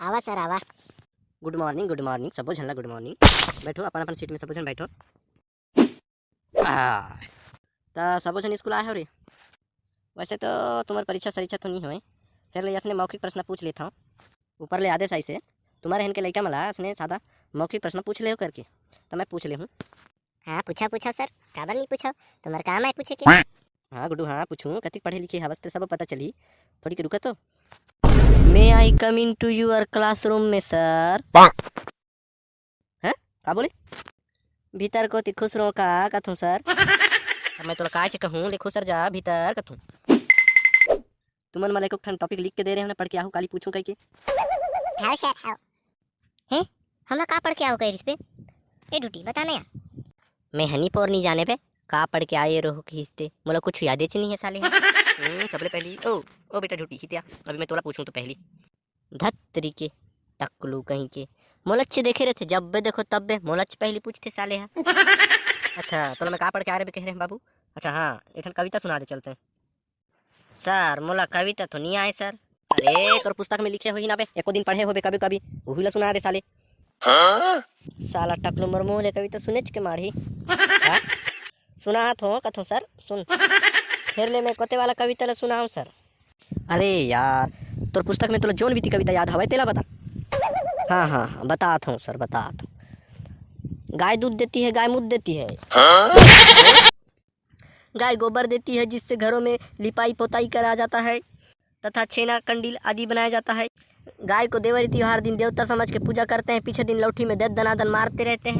आवा सर आवा। Good morning सबो झन ला गुड मॉर्निंग। बैठो अपन अपन सीट में सबो झन बैठो। ता सबो झन स्कूल आए हो रे। वैसे तो तुम्हारी परीक्षा तो नहीं हुए, फिर ले इसने मौखिक प्रश्न पूछ लेता हूँ। ऊपर ले आदेश आई से तुम्हारे हन के लड़का मला इसने सादा मौखिक प्रश्न पूछ ले हो करके, तो मैं पूछ ले हूँ। हाँ पूछा सर, काबर नहीं पूछा, तुम्हारा काम है पूछे के। हाँ गुड्डू हाँ पूछूँ, कतिक पढ़े लिखे हवस तो सब पता चली। थोड़ी के रुका तो। मे आई कम इन टू यूर क्लासरूम में सर। हैं का बोले? भीतर को खुश रहो का कथूँ सर। अब मैं तोला काय कहूँ, ले खुश जा भीतर कथूँ। तुमन मला एक टॉपिक लिख के दे रहे हो ना, पढ़ के आहू काली पूछूं कह के। हाँ सर हाँ। हैं हमरा का पढ़ के आओ कह पे ए ड्यूटी बताना यार। मैं हनी पोर नहीं जाने पे का पढ़ के आए रहो खींचते, मोला कुछ याद नहीं है साले। सबले पहली ओ बेटा ड्यूटी हितिया, अभी मैं तोला पूछूं तो पहली धत्तरी के टकलू कहीं के मोलच्छ देखे रहे थे, जब बे देखो तब बे मोलच्छ पहली पूछते साले है। अच्छा तो मैं का पढ़ के आ रहे कह रहे हैं बाबू। अच्छा हाँ एक कविता सुना दे चलते हैं। सर मोला कविता तो नहीं आए सर। अरे तोर पुस्तक में लिखे हो ही ना बे, एको दिन पढ़े हो बे कभी कभी, वही ला सुना दे साले। साला टकलू मोर मुँह ले कविता सुनेच के मारी। सुना थो कथो सर सुन, फिर ले मैं कोते वाला कविता ला सुनाऊं सर। अरे यार तोर पुस्तक में तो जोन भी कविता याद हवा तेला बता। हाँ बताता हूँ सर बताता हूँ। गाय दूध देती है, गाय मूत देती है। गाय गोबर देती है जिससे घरों में लिपाई पोताई करा जाता है तथा छेना कंडील आदि बनाया जाता है। गाय को देवरी त्योहार दिन देवता समझ के पूजा करते हैं, पीछे दिन लौठी में दनादन मारते रहते हैं।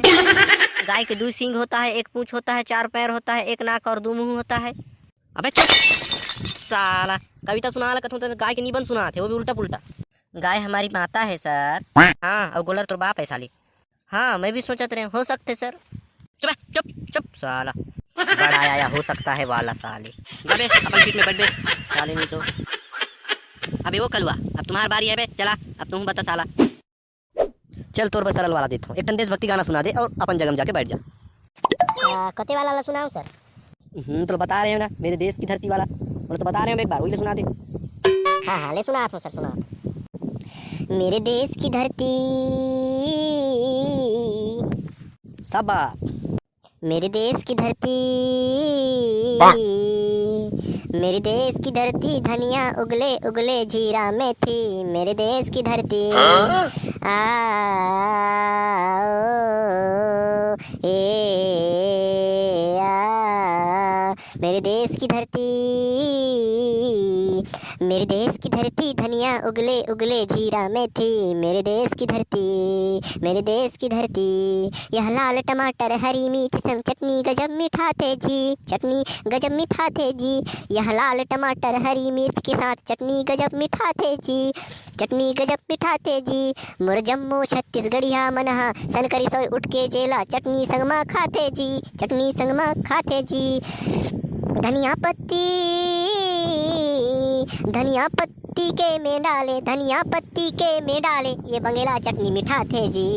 गाय के 2 सींग होता है, 1 पूंछ होता है, 4 पैर होता है, 1 नाक और 2 मुंह होता है। अबे साला कविता सुना ला कथूं तो गाय के निबंध सुना थे, वो भी उल्टा पुल्टा। गाय हमारी माता है सर। हाँ और गोलर तो बाप है साली। हाँ मैं भी सोचत रहे हो सकते सर। चुप साला बड़ा आया हो सकता है वाला साले। अबे अपन सीट में बैठ बे साले, नहीं तो अबे वो कलवा अब तुम्हारी बारी है बे, चला अब तुम बता साला। चल तोर बस सरल वाला देता हूँ, एक देशभक्ति गाना सुना दे और अपन जगह में जाके बैठ जा। कोते वाला ला सुनाऊं सर। तो बता रहे हो ना मेरे देश की धरती वाला, बोले तो बता रहे हो एक बार वही ले सुना दे। हाँ ले सुना सर सुना। मेरे देश की धरती, शाबाश। मेरे देश की धरती, मेरे देश की धरती धनिया उगले उगले जीरा में थी। मेरे देश की धरती मेरे देश की धरती, मेरे देश की धरती धनिया उगले उगले जीरा में थी। मेरे देश की धरती, मेरे देश की धरती, यह लाल टमाटर हरी मिर्च संग चटनी गजब मीठा थे जी, चटनी गजब मीठा थे जी। यह लाल टमाटर हरी मिर्च के साथ चटनी गजब मीठा थे जी, चटनी गजब मीठा थे जी। मोर जम्मू छत्तीसगढ़िया मनहा सनकरी सोई उठ के जेला चटनी संगमा खाते जी, चटनी संगमा खाते जी। धनिया पत्ती, धनिया पत्ती के में डाले, धनिया पत्ती के में डाले, ये बंगेला चटनी मीठा थे जी।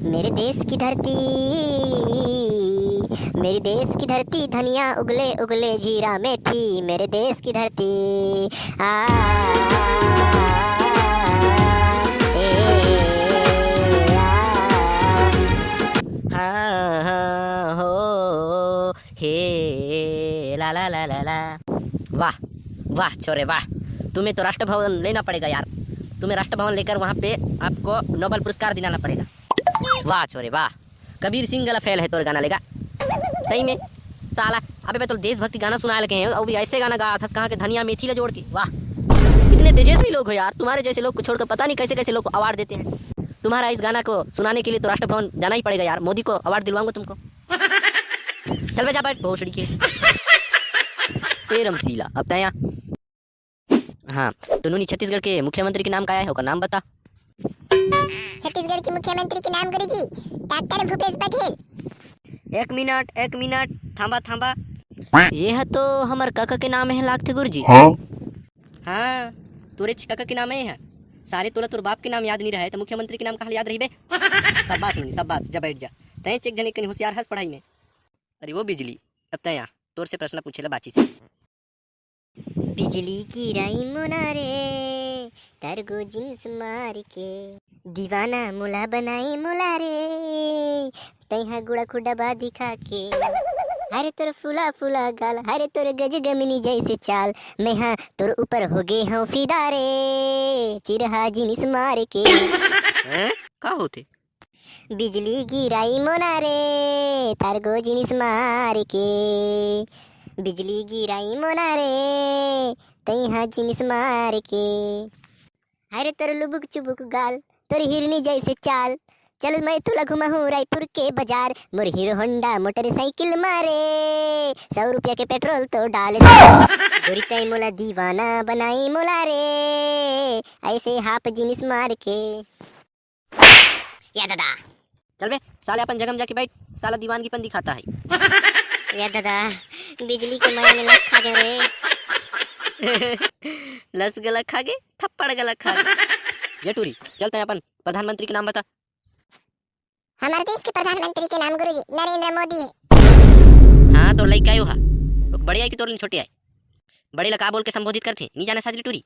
मेरे देश की धरती, मेरी देश की धरती धनिया उगले उगले जीरा में थी। मेरे देश की धरती हाँ हो हे ला ला ला ला ला। वाह वाह छोरे वाह, तुम्हें तो राष्ट्र भवन लेना पड़ेगा यार, तुम्हें राष्ट्र भवन लेकर वहाँ पे आपको नोबेल पुरस्कार दिलाना पड़ेगा। वाह छोरे वाह, कबीर सिंह गला फेल है तोर गाना लेगा सही में साला। अबे मैं तो देशभक्ति गाना सुना लगे हैं और भी ऐसे गाना गा था कहाँ के धनिया मेथी ला जोड़ के। वाह कितने तेजस्वी लोग हो यार, तुम्हारे जैसे लोग को छोड़कर पता नहीं कैसे कैसे लोग को अवार्ड देते हैं। तुम्हारा इस गाना को सुनाने के लिए तो राष्ट्र भवन जाना ही पड़ेगा यार, मोदी को अवार्ड दिलवाऊंगा तुमको। चल बे जा बैठ भोसड़ी के रमसीला। अब तया हाँ तो नूनी छत्तीसगढ़ के मुख्यमंत्री के नाम का है, होगा नाम बता। छत्तीसगढ़ के मुख्यमंत्री के नाम गुरुजी डॉक्टर भूपेश बघेल। एक मिनट थांबा। ये है तो हमार काका के नाम है लागते गुरुजी। हाँ तोरे काका के नाम है साले, तोला तोर बाप के नाम याद नहीं रहे तो मुख्यमंत्री के नाम कहाँ याद रही बे। शाबाश नूनी शाबाश, जा बैठ जा। तय एक जने के होशियार हंस पढ़ाई में। अरे वो बिजली, अब तया तोर से प्रश्न पूछेला बाची से। बिजली गिराई मोना रे, तारगो जींस मार के दीवाना मुला बनाई मुला रे तैहा गुड़ा खुडबा दिखा के हरे तोर फूला फूला गाल हरे तोर गज गमिनी जैसे चाल मैं हाँ तोर ऊपर हो गए हूँ फिदा रे चिरहा जींस मार के हैं का होते बिजली गिराई मोना रे तारगो जींस मार के बिजली गिराई मोना रे तैहा जींस मार के हरे तोर लुबुक चुबुक गाल तोर हिरनी जैसे चाल चल मैं तुला घुमा हूँ रायपुर के बाजार मोर हीरो होंडा मोटरसाइकिल मारे 100 रुपया के पेट्रोल तो डाल गोरी तई मोला दीवाना बनाई मोला रे ऐसे हाफ जीनिस मार के या दादा चल बे साले अपन जगह में जाके बैठ साला दीवानगीपन दिखाता है। या दादा बिजली के मारे में लग खा गए रे लस गला खा गए थप्पड़ गला खा गए। ये टूरी चलते हैं अपन प्रधानमंत्री के नाम बता। हमारे देश के प्रधानमंत्री के नाम गुरुजी नरेंद्र मोदी है। हाँ तो लइका आयो हा तो बड़े आई की तोर छोटे आए बड़े ला का बोल के संबोधित करते नहीं जाने साजली टूरी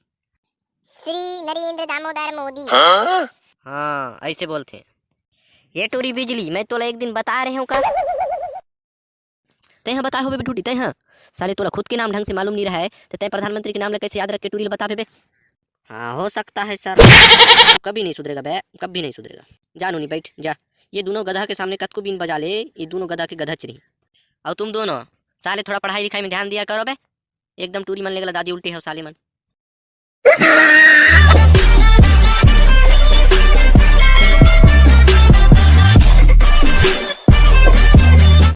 श्री नरेंद्र दामोदर मोदी। हाँ ऐसे बोलते ये टूरी बिजली मैं तोला एक दिन बता रहे हूँ का तय बता हो बे टूटी तय हाँ साले तोला खुद के नाम ढंग से मालूम नहीं रहा है तो तय प्रधानमंत्री के नाम ला कैसे याद रख के टूरी बता बे। हाँ हो सकता है सर कभी नहीं सुधरेगा बे कभी नहीं सुधरेगा। जानू नहीं बैठ जा ये दोनों गधा के सामने कत को बीन बजा ले ये दोनों गधा के गधा चरी और तुम दोनों साले थोड़ा पढ़ाई लिखाई में ध्यान दिया करो बे एकदम टूरी मन लेगा दादी उल्टी है साले मन।